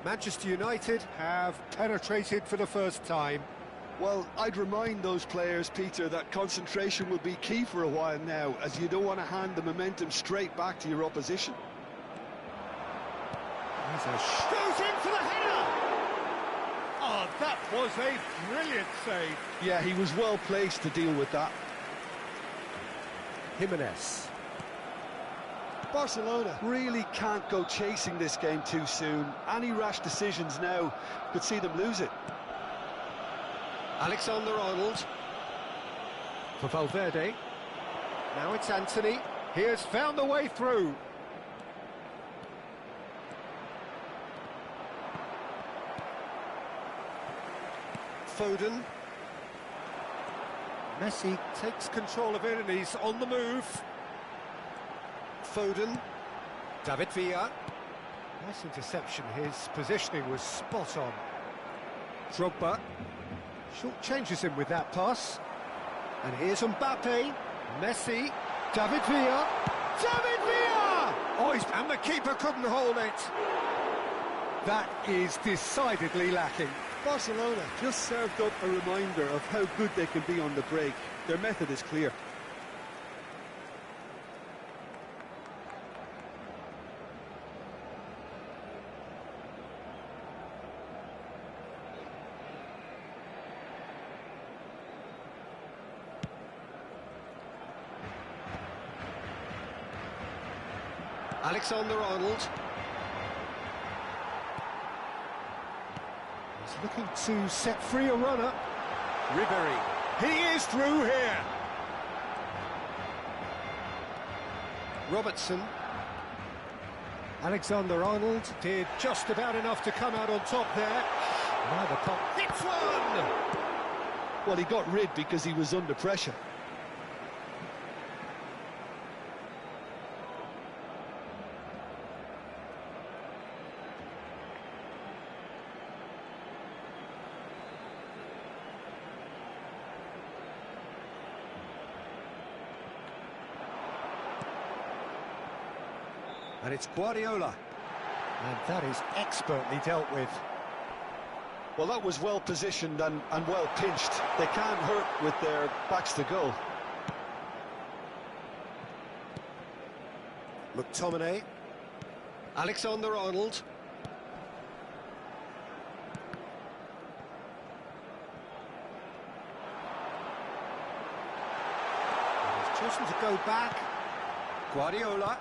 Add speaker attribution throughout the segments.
Speaker 1: Manchester United have penetrated for the first time.
Speaker 2: Well, I'd remind those players, Peter, that concentration will be key for a while now, as you don't want to hand the momentum straight back to your opposition.
Speaker 1: He's goes in for the header! Oh, that was a brilliant save.
Speaker 2: Yeah, he was well placed to deal with that.
Speaker 1: Jimenez.
Speaker 2: Barcelona really can't go chasing this game too soon. Any rash decisions now could see them lose it.
Speaker 1: Alexander-Arnold for Valverde. Now it's Anthony. He has found the way through. Foden. Messi takes control of it and he's on the move. Foden. David Villa. Nice interception. His positioning was spot on. Drogba. Short changes him with that pass. And here's Mbappe. Messi. David Villa. David Villa! Oh, and the keeper couldn't hold it. That is decidedly lacking.
Speaker 2: Barcelona just served up a reminder of how good they can be on the break. Their method is clear.
Speaker 1: Alexander-Arnold. He's looking to set free a runner. Ribery. He is through here. Robertson. Alexander-Arnold did just about enough to come out on top there. Now the cop hits one!
Speaker 2: Well, he got rid because he was under pressure.
Speaker 1: And it's Guardiola. And that is expertly dealt with.
Speaker 2: Well, that was well positioned and well pinched. They can't hurt with their backs to goal.
Speaker 1: McTominay. Alexander-Arnold. He's chosen to go back. Guardiola.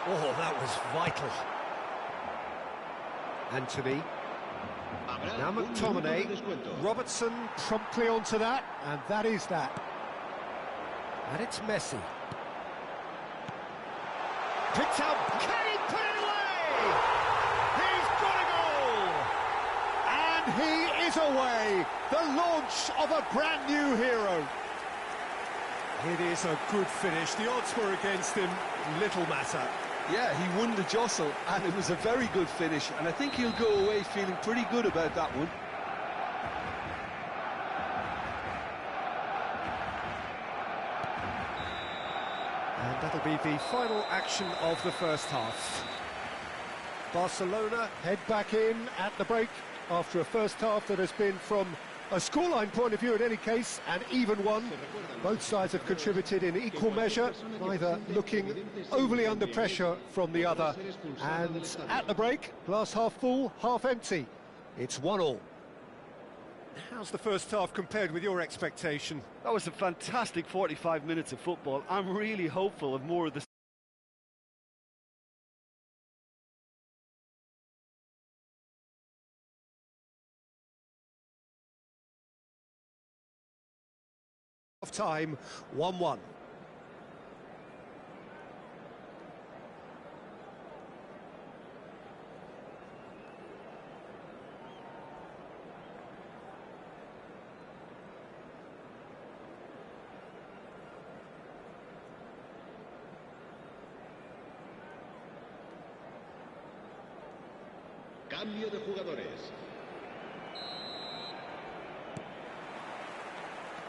Speaker 1: Oh, that was vital. Anthony. Now McTominay. Robertson promptly onto that, and that is that. And it's Messi. Picked up. Can he put it away? He's got a goal! And he is away. The launch of a brand new hero. It is a good finish. The odds were against him. Little matter.
Speaker 2: Yeah, he won the jostle, and it was a very good finish, and I think he'll go away feeling pretty good about that one.
Speaker 1: And that'll be the final action of the first half. Barcelona head back in at the break after a first half that has been, from a scoreline point of view in any case, an even one. Both sides have contributed in equal measure, neither looking overly under pressure from the other. And at the break, glass half full, half empty. It's 1-1. How's the first half compared with your expectation?
Speaker 2: That was a fantastic 45 minutes of football. I'm really hopeful of more of the
Speaker 1: half-time, 1-1.
Speaker 3: Cambio de jugadores.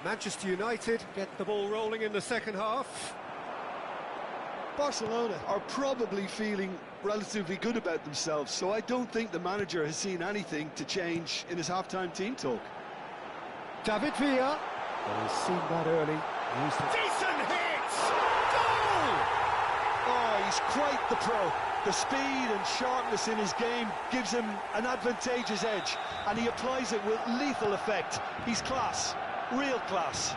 Speaker 1: Manchester United get the ball rolling in the second half.
Speaker 2: Barcelona are probably feeling relatively good about themselves, so I don't think the manager has seen anything to change in his half-time team talk.
Speaker 1: David Villa. Well, he's seen that early. Decent hit! Goal!
Speaker 2: Oh, he's quite the pro. The speed and sharpness in his game gives him an advantageous edge, and he applies it with lethal effect. He's class, real class.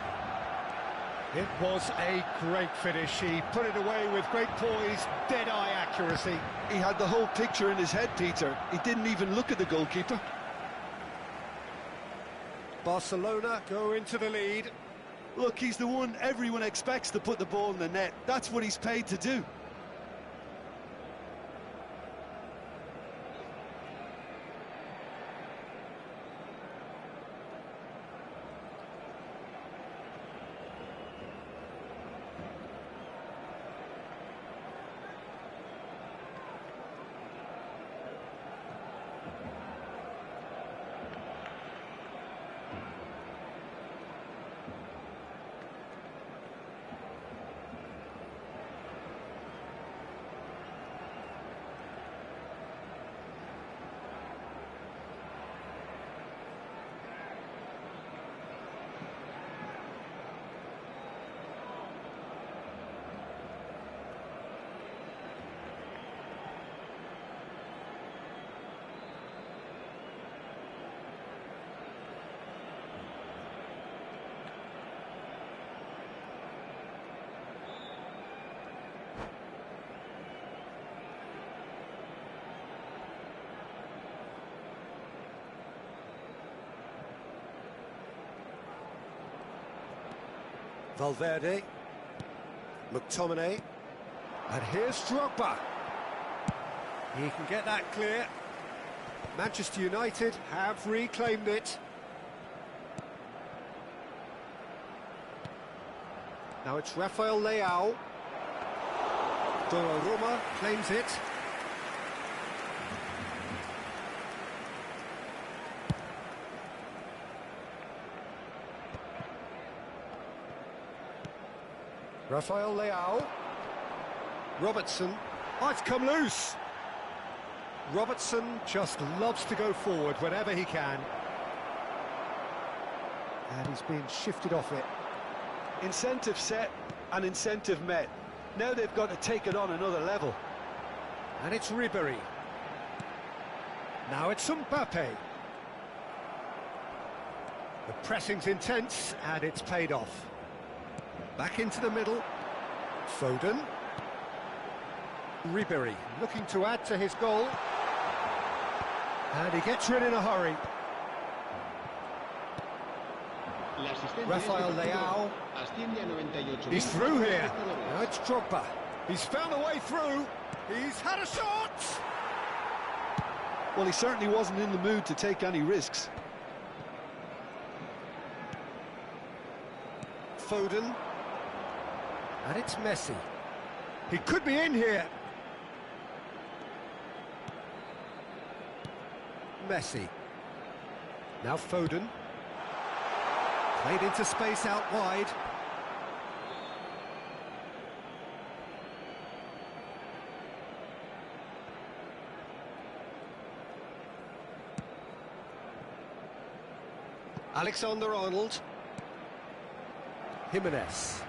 Speaker 1: It was a great finish. He put it away with great poise, dead-eye accuracy.
Speaker 2: He had the whole picture in his head, Peter. He didn't even look at the goalkeeper.
Speaker 1: Barcelona go into the lead.
Speaker 2: Look, he's the one everyone expects to put the ball in the net. That's what he's paid to do.
Speaker 1: Valverde, McTominay, and here's Drogba. He can get that clear. Manchester United have reclaimed it. Now it's Rafael Leao. Donnarumma claims it. Rafael Leao. Robertson. Oh, it's come loose. Robertson just loves to go forward whenever he can. And he's being shifted off it.
Speaker 2: Incentive set and incentive met. Now they've got to take it on another level.
Speaker 1: And it's Ribery. Now it's Mbappe. The pressing's intense and it's paid off. Back into the middle. Foden. Ribery looking to add to his goal. And he gets rid in a hurry. Rafael Leao. He's through here. Now it's Drogba. He's found a way through. He's had a shot.
Speaker 2: Well, he certainly wasn't in the mood to take any risks.
Speaker 1: Foden. And it's Messi. He could be in here. Messi. Now Foden. Played into space out wide. Alexander-Arnold. Jimenez.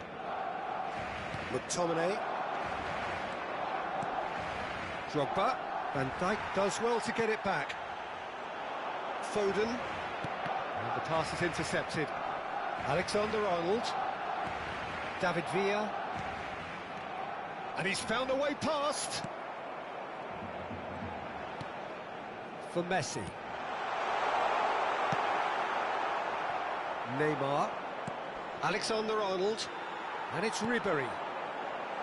Speaker 1: McTominay. Drogba. Van Dijk does well to get it back. Foden. And the pass is intercepted. Alexander-Arnold. David Villa. And he's found a way past. For Messi. Neymar. Alexander-Arnold. And it's Ribery.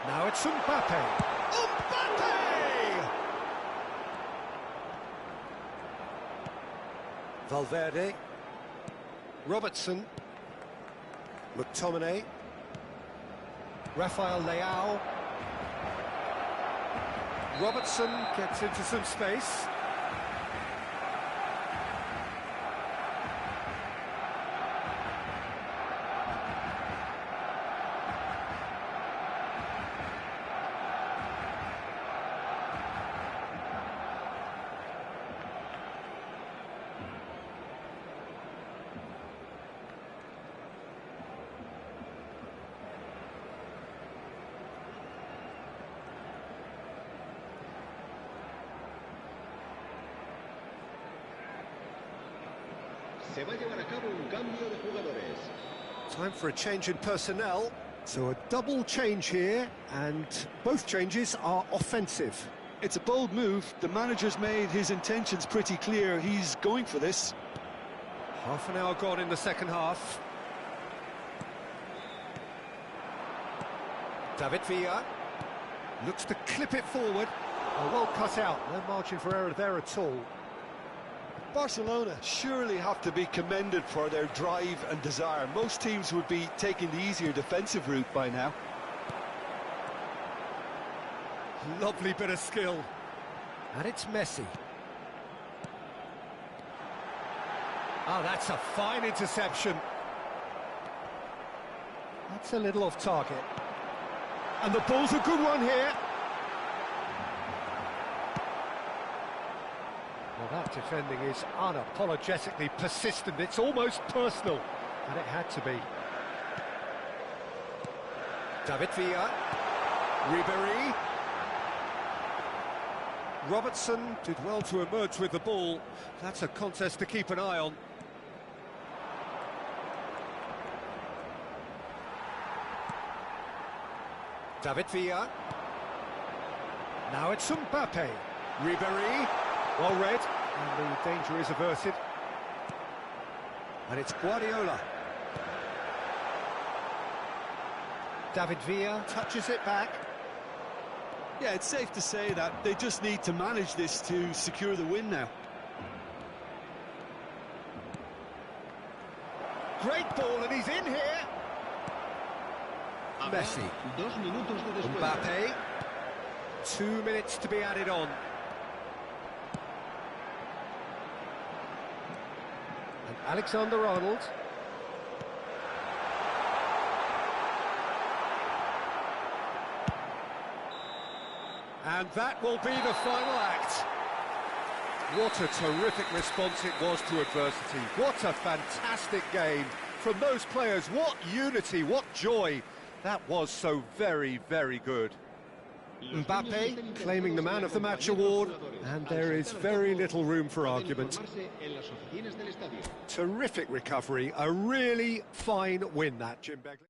Speaker 1: Now it's Mbappe. Mbappe! Valverde. Robertson. McTominay. Rafael Leao. Robertson gets into some space.
Speaker 3: Se va a llevar a cabo un cambio de jugadores.
Speaker 1: Time for a change in personnel. So a double change here, and both changes are offensive.
Speaker 2: It's a bold move. The manager's made his intentions pretty clear. He's going for this.
Speaker 1: Half an hour gone in the second half. David Villa looks to clip it forward. Oh, well cut out, no margin for error there at all.
Speaker 2: Barcelona surely have to be commended for their drive and desire. Most teams would be taking the easier defensive route by now.
Speaker 1: Lovely bit of skill. And it's Messi. Oh, that's a fine interception. That's a little off target. And the ball's a good one here. Well, that defending is unapologetically persistent. It's almost personal. And it had to be. David Villa. Ribéry. Robertson did well to emerge with the ball. That's a contest to keep an eye on. David Villa. Now it's Mbappe. Ribéry. Well read. And the danger is averted. And it's Guardiola. David Villa touches it back.
Speaker 2: Yeah, it's safe to say that they just need to manage this to secure the win now.
Speaker 1: Great ball, and he's in here. Messi. Mbappe. 2 minutes to be added on. And Alexander-Arnold. And that will be the final act. What a terrific response it was to adversity. What a fantastic game from those players. What unity, what joy. That was so very, very good. Mbappe claiming the Man of the Match award, and there is very little room for argument. Terrific recovery, a really fine win that, Jim Begley.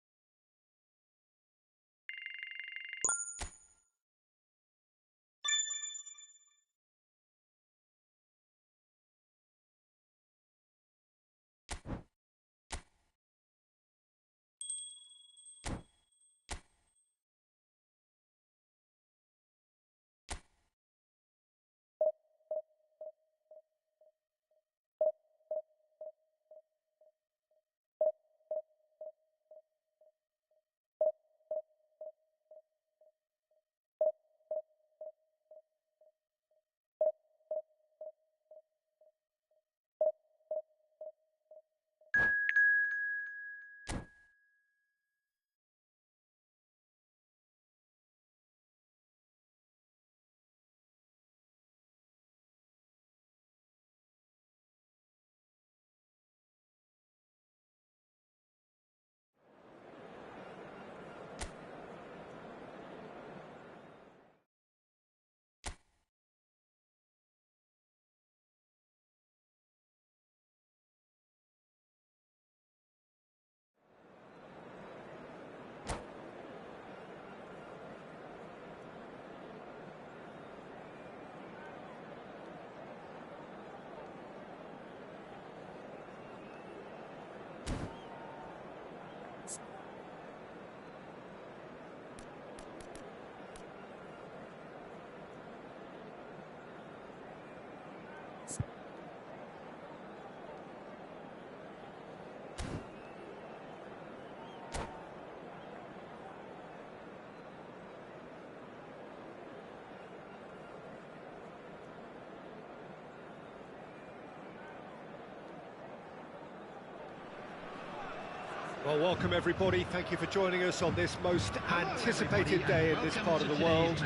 Speaker 1: Well, welcome everybody. Thank you for joining us on this most anticipated day in this part of the world.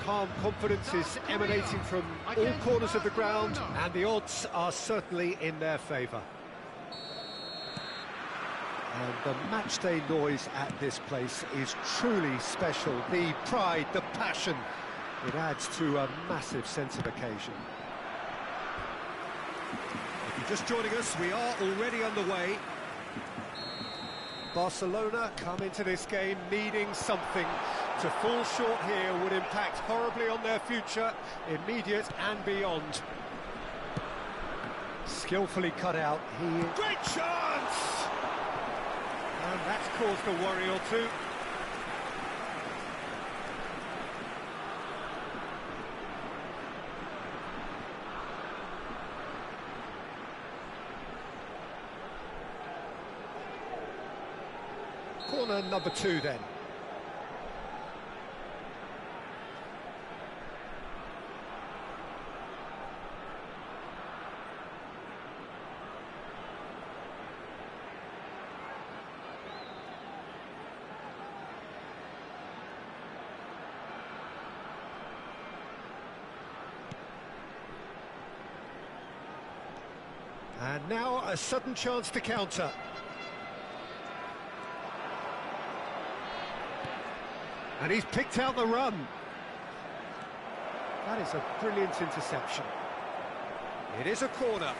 Speaker 1: Calm confidence is emanating from all corners of the ground, and the odds are certainly in their favour. And the matchday noise at this place is truly special. The pride, the passion, it adds to a massive sense of occasion. If you just joining us, we are already underway. Barcelona come into this game needing something. To fall short here would impact horribly on their future, immediate and beyond. Skillfully cut out. Great chance! And that's caused a worry or two. Corner number 2 then. And now a sudden chance to counter. And he's picked out the run. That is a brilliant interception. It is a corner.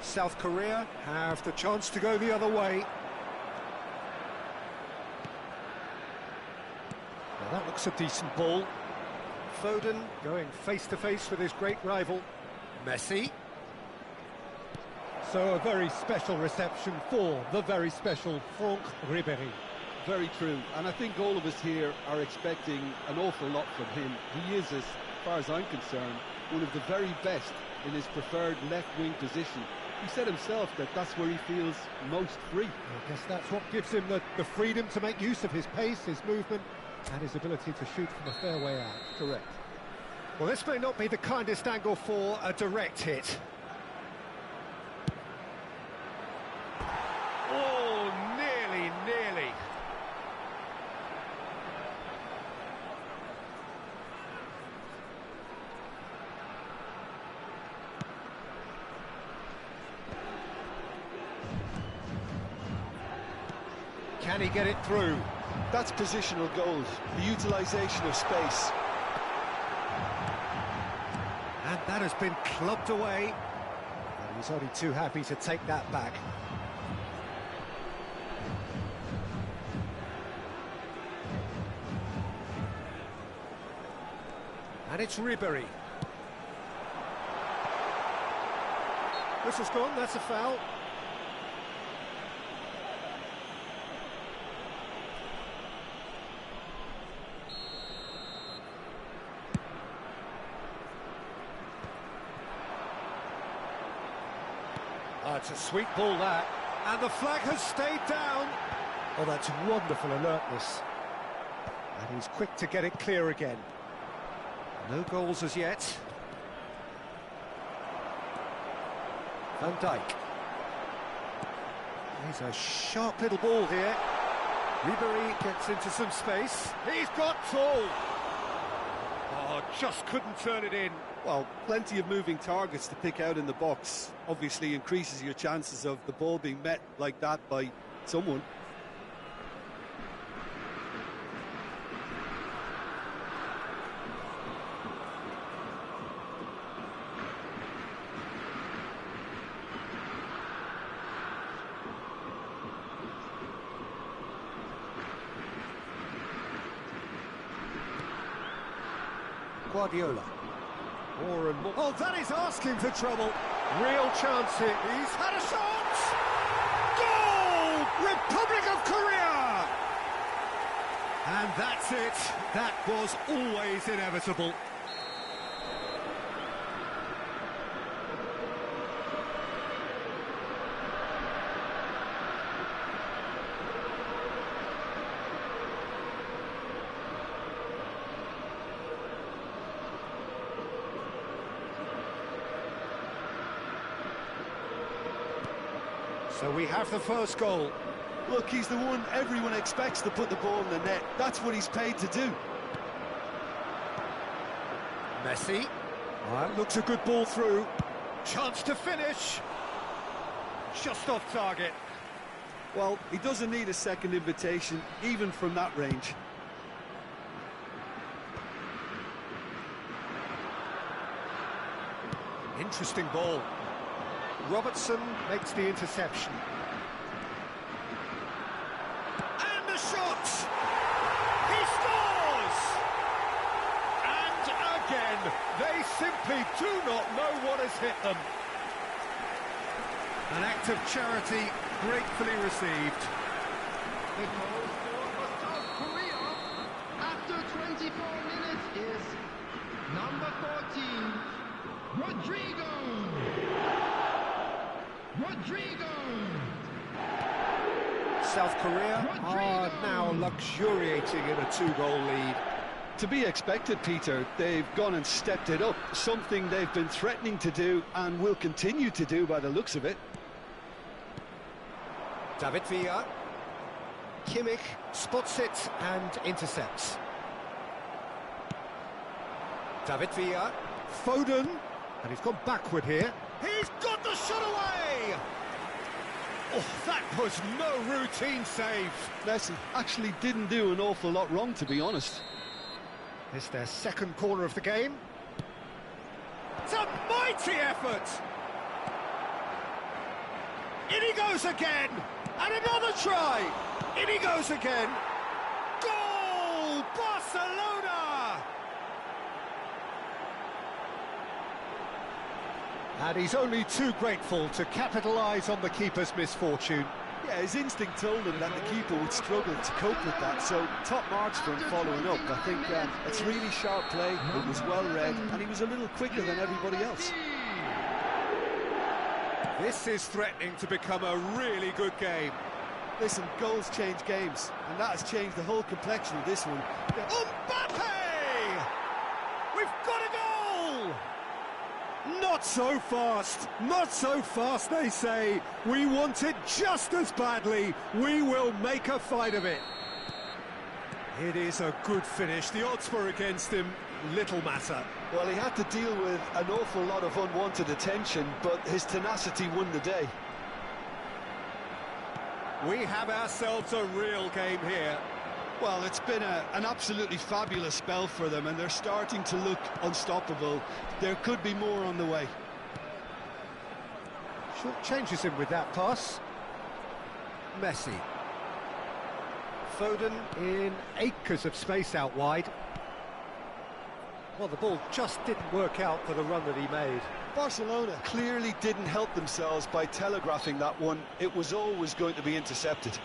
Speaker 1: South Korea have the chance to go the other way. Now that looks a decent ball. Foden going face-to-face with his great rival, Messi.
Speaker 4: So a very special reception for the very special Franck Ribéry.
Speaker 5: Very true, and I think all of us here are expecting an awful lot from him. He is, as far as I'm concerned, one of the very best in his preferred left-wing position. He said himself that that's where he feels most free.
Speaker 1: I guess that's what gives him the freedom to make use of his pace, his movement, and his ability to shoot from a fair way out.
Speaker 5: Correct.
Speaker 1: Well, this may not be the kindest angle for a direct hit. Oh, nearly. Can he get it through?
Speaker 2: That's positional goals, the utilisation of space.
Speaker 1: And that has been clubbed away. And he's only too happy to take that back. And it's Ribery. This has gone, that's a foul. It's a sweet ball, that. And the flag has stayed down. Oh, that's wonderful alertness. And he's quick to get it clear again. No goals as yet. Van Dijk. He's a sharp little ball here. Ribery gets into some space. He's got full. Oh, just couldn't turn it in.
Speaker 5: Well, plenty of moving targets to pick out in the box. Obviously increases your chances of the ball being met like that by someone.
Speaker 1: Guardiola. More and more. Oh, that is asking for trouble. Real chance here. He's had a shot! Goal! Republic of Korea! And that's it. That was always inevitable. So we have the first goal.
Speaker 2: Look, he's the one everyone expects to put the ball in the net. That's what he's paid to do.
Speaker 1: Messi. That looks a good ball through. Chance to finish. Just off target.
Speaker 5: Well, he doesn't need a second invitation, even from that range.
Speaker 1: Interesting ball. Robertson makes the interception. And the shot! He scores! And again, they simply do not know what has hit them. An act of charity gratefully received.
Speaker 3: The goal for South Korea after 24 minutes is number 14, Rodrigo.
Speaker 1: South Korea are now luxuriating in a two-goal lead.
Speaker 2: To be expected, Peter. They've gone and stepped it up, something they've been threatening to do and will continue to do by the looks of it.
Speaker 1: David Villa. Kimmich spots it and intercepts. David Villa. Foden. And he's gone backward here. He's got the shot away! Oh, that was no routine save.
Speaker 2: Messi actually didn't do an awful lot wrong, to be honest.
Speaker 1: It's their second corner of the game. It's a mighty effort! In he goes again! And another try! In he goes again! Goal! Barcelona! And he's only too grateful to capitalise on the keeper's misfortune.
Speaker 2: Yeah, his instinct told him that the keeper would struggle to cope with that, so top marks for him following up. I think it's really sharp play, it was well read, and he was a little quicker than everybody else.
Speaker 1: This is threatening to become a really good game.
Speaker 5: Listen, goals change games, and that has changed the whole complexion of this one.
Speaker 1: Mbappe! We've got a goal! Not so fast, not so fast, they say. We want it just as badly. We will make a fight of it. It is a good finish. The odds were against him. Little matter.
Speaker 2: Well, he had to deal with an awful lot of unwanted attention, but his tenacity won the day.
Speaker 1: We have ourselves a real game here.
Speaker 5: Well, it's been an absolutely fabulous spell for them, and they're starting to look unstoppable. There could be more on the way.
Speaker 1: Short changes him with that pass. Messi. Foden in acres of space out wide. Well, the ball just didn't work out for the run that he made.
Speaker 2: Barcelona clearly didn't help themselves by telegraphing that one. It was always going to be intercepted.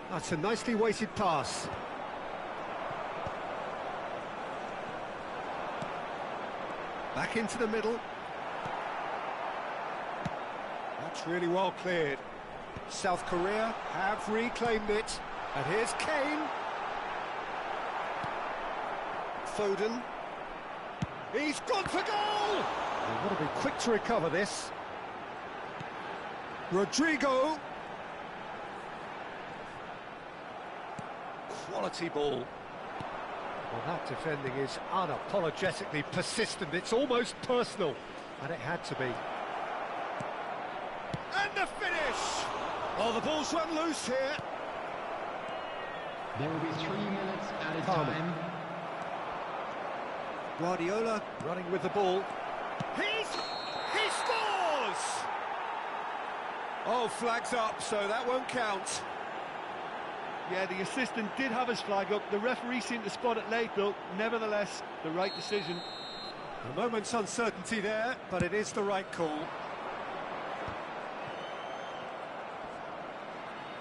Speaker 1: That's a nicely weighted pass. Back into the middle. That's really well cleared. South Korea have reclaimed it. And here's Kane. Foden. He's gone for goal! They've got to be quick to recover this. Rodrigo. Quality ball. Well, that defending is unapologetically persistent. It's almost personal. And it had to be. And the finish! Oh, the ball's run loose here.
Speaker 3: There will be 3 minutes added
Speaker 1: Palmer.
Speaker 3: time.
Speaker 1: Guardiola running with the ball. He scores! Oh, flags up, so that won't count.
Speaker 5: Yeah, the assistant did have his flag up. The referee seemed to spot it late, though. Nevertheless, the right decision.
Speaker 1: A moment's uncertainty there, but it is the right call.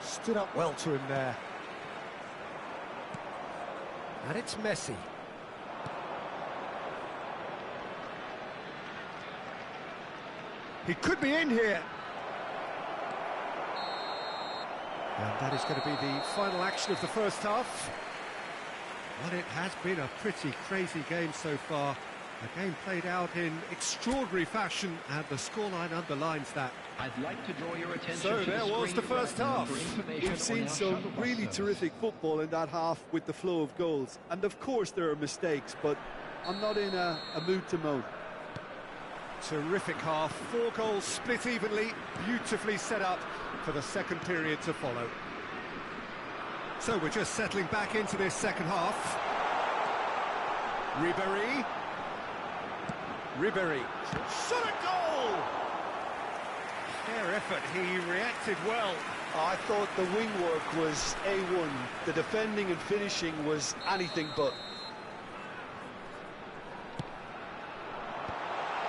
Speaker 1: Stood up well to him there. And it's Messi. He could be in here. And that is going to be the final action of the first half. But it has been a pretty crazy game so far. A game played out in extraordinary fashion, and the scoreline underlines that.
Speaker 3: I'd like to draw your attention
Speaker 1: So
Speaker 3: to
Speaker 1: there
Speaker 3: the
Speaker 1: was the
Speaker 3: screen
Speaker 1: first
Speaker 3: right now
Speaker 1: half.
Speaker 3: for information
Speaker 5: We've seen
Speaker 3: on our
Speaker 5: some
Speaker 3: shuttle bus
Speaker 5: really
Speaker 3: service.
Speaker 5: terrific football in that half with the flow of goals. And of course there are mistakes, but I'm not in a mood to moan.
Speaker 1: Terrific half, 4 goals split evenly, beautifully set up for the second period to follow. So we're just settling back into this second half. Ribéry. Shot a goal! Fair effort, he reacted well.
Speaker 2: I thought the wing work was A1. The defending and finishing was anything but.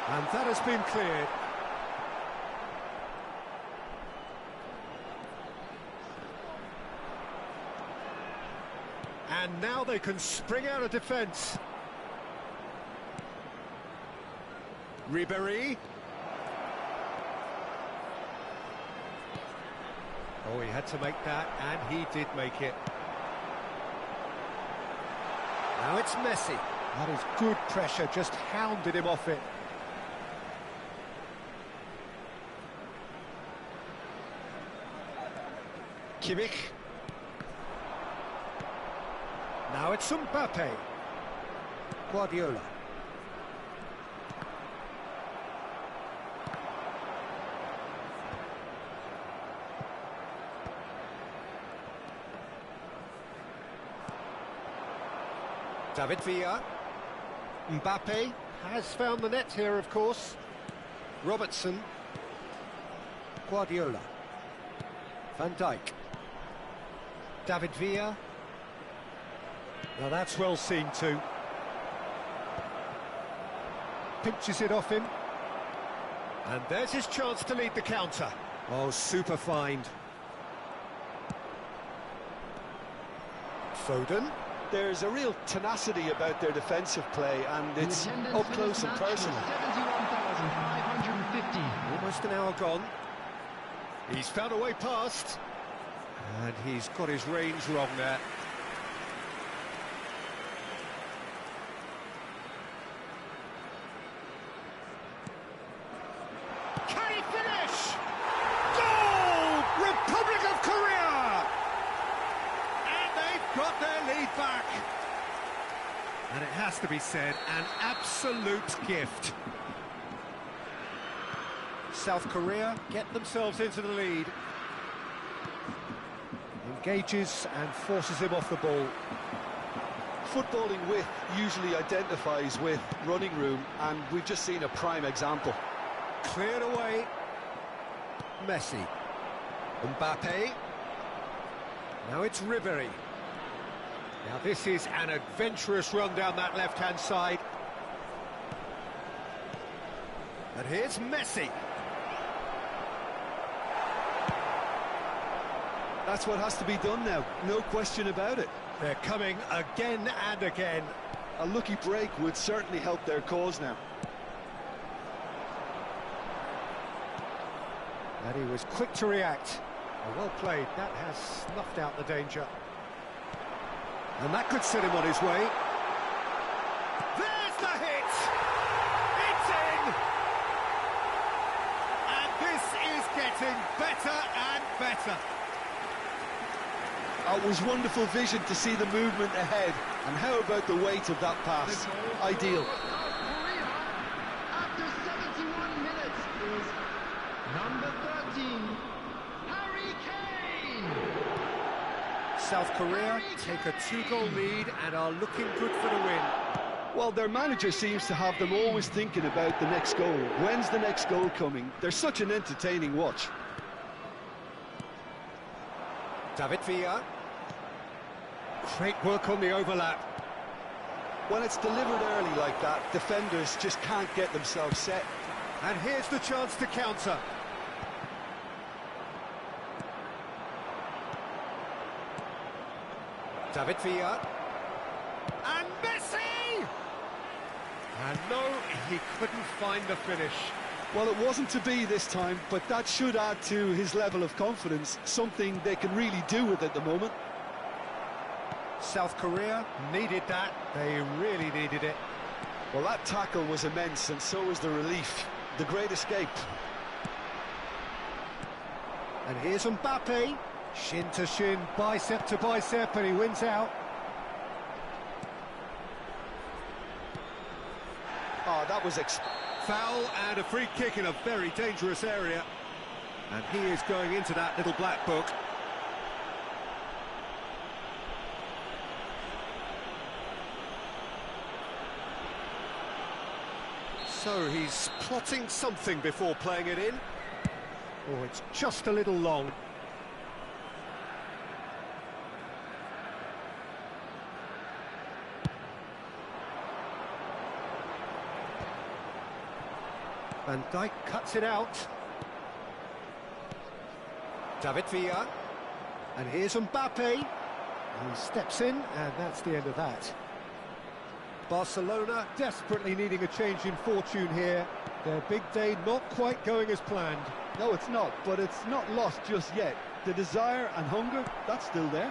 Speaker 1: And that has been cleared. And now they can spring out of defence. Ribéry. Oh, he had to make that, and he did make it. Now it's Messi. That is good pressure, just hounded him off it. Kimmich. Now it's Mbappe. Guardiola. David Villa. Mbappe has found the net here, of course. Robertson. Guardiola. Van Dijk. David Villa. Now that's well seen too. Pinches it off him. And there's his chance to lead the counter. Oh, super find. Foden.
Speaker 2: There's a real tenacity about their defensive play, and it's up close and personal.
Speaker 3: 71,550.
Speaker 1: Almost an hour gone. He's found a way past. And he's got his range wrong there. Can he finish? Goal! Republic of Korea! And they've got their lead back. And it has to be said, an absolute gift. South Korea get themselves into the lead. Engages and forces him off the ball.
Speaker 2: Footballing width usually identifies with running room, and we've just seen a prime example.
Speaker 1: Cleared away. Messi. Mbappe. Now it's Ribery. Now this is an adventurous run down that left-hand side. And here's Messi.
Speaker 2: That's what has to be done now, no question about it.
Speaker 1: They're coming again and again.
Speaker 2: A lucky break would certainly help their cause now.
Speaker 1: And he was quick to react. Well played, that has snuffed out the danger. And that could set him on his way. There's the hit! It's in! And this is getting better and better.
Speaker 2: It was wonderful vision to see the movement ahead, and how about the weight of that pass? Ideal.
Speaker 3: Korea, after 71 minutes, is number 13, Harry Kane.
Speaker 1: South Korea take a 2-goal lead and are looking good for the win.
Speaker 2: Well, their manager seems to have them always thinking about the next goal. When's the next goal coming? They're such an entertaining watch.
Speaker 1: David Villa. Great work on the overlap.
Speaker 2: When it's delivered early like that, defenders just can't get themselves set.
Speaker 1: And here's the chance to counter. David Villa. And Messi! And no, he couldn't find the finish.
Speaker 2: Well, it wasn't to be this time, but that should add to his level of confidence, something they can really do with at the moment.
Speaker 1: South Korea needed that. They really needed it.
Speaker 2: Well, that tackle was immense, and so was the relief. The great escape.
Speaker 1: And here's Mbappe. Shin to shin, bicep to bicep, and he wins out.
Speaker 2: Oh, that was
Speaker 1: Foul and a free kick in a very dangerous area. And he is going into that little black book. So he's plotting something before playing it in. Oh, it's just a little long. Van Dijk cuts it out. David Villa. And here's Mbappe. He steps in, and that's the end of that. Barcelona desperately needing a change in fortune here. Their big day not quite going as planned.
Speaker 2: No, it's not, but it's not lost just yet. The desire and hunger, that's still there.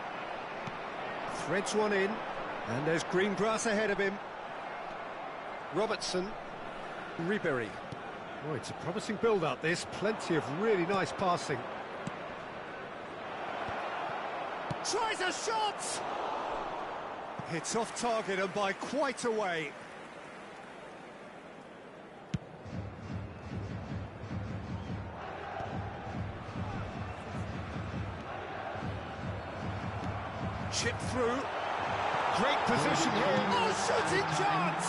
Speaker 1: Threads one in, and there's green grass ahead of him. Robertson. Ribery. Oh, it's a promising build-up, this. Plenty of really nice passing. Tries a shot! It's off target and by quite a way. Chip through. Great position here. Oh, shooting chance!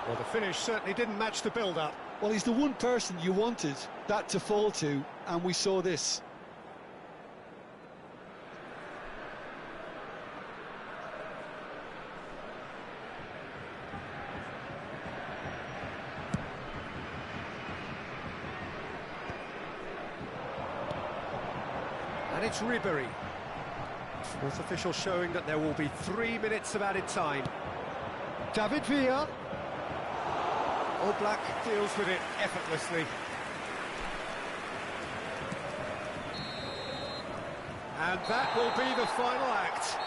Speaker 1: Well, the finish certainly didn't match the build-up.
Speaker 2: Well, he's the one person you wanted that to fall to, and we saw this.
Speaker 1: And it's Ribery. Fourth official showing that there will be 3 minutes of added time. David Villa. All Black deals with it effortlessly. And that will be the final act.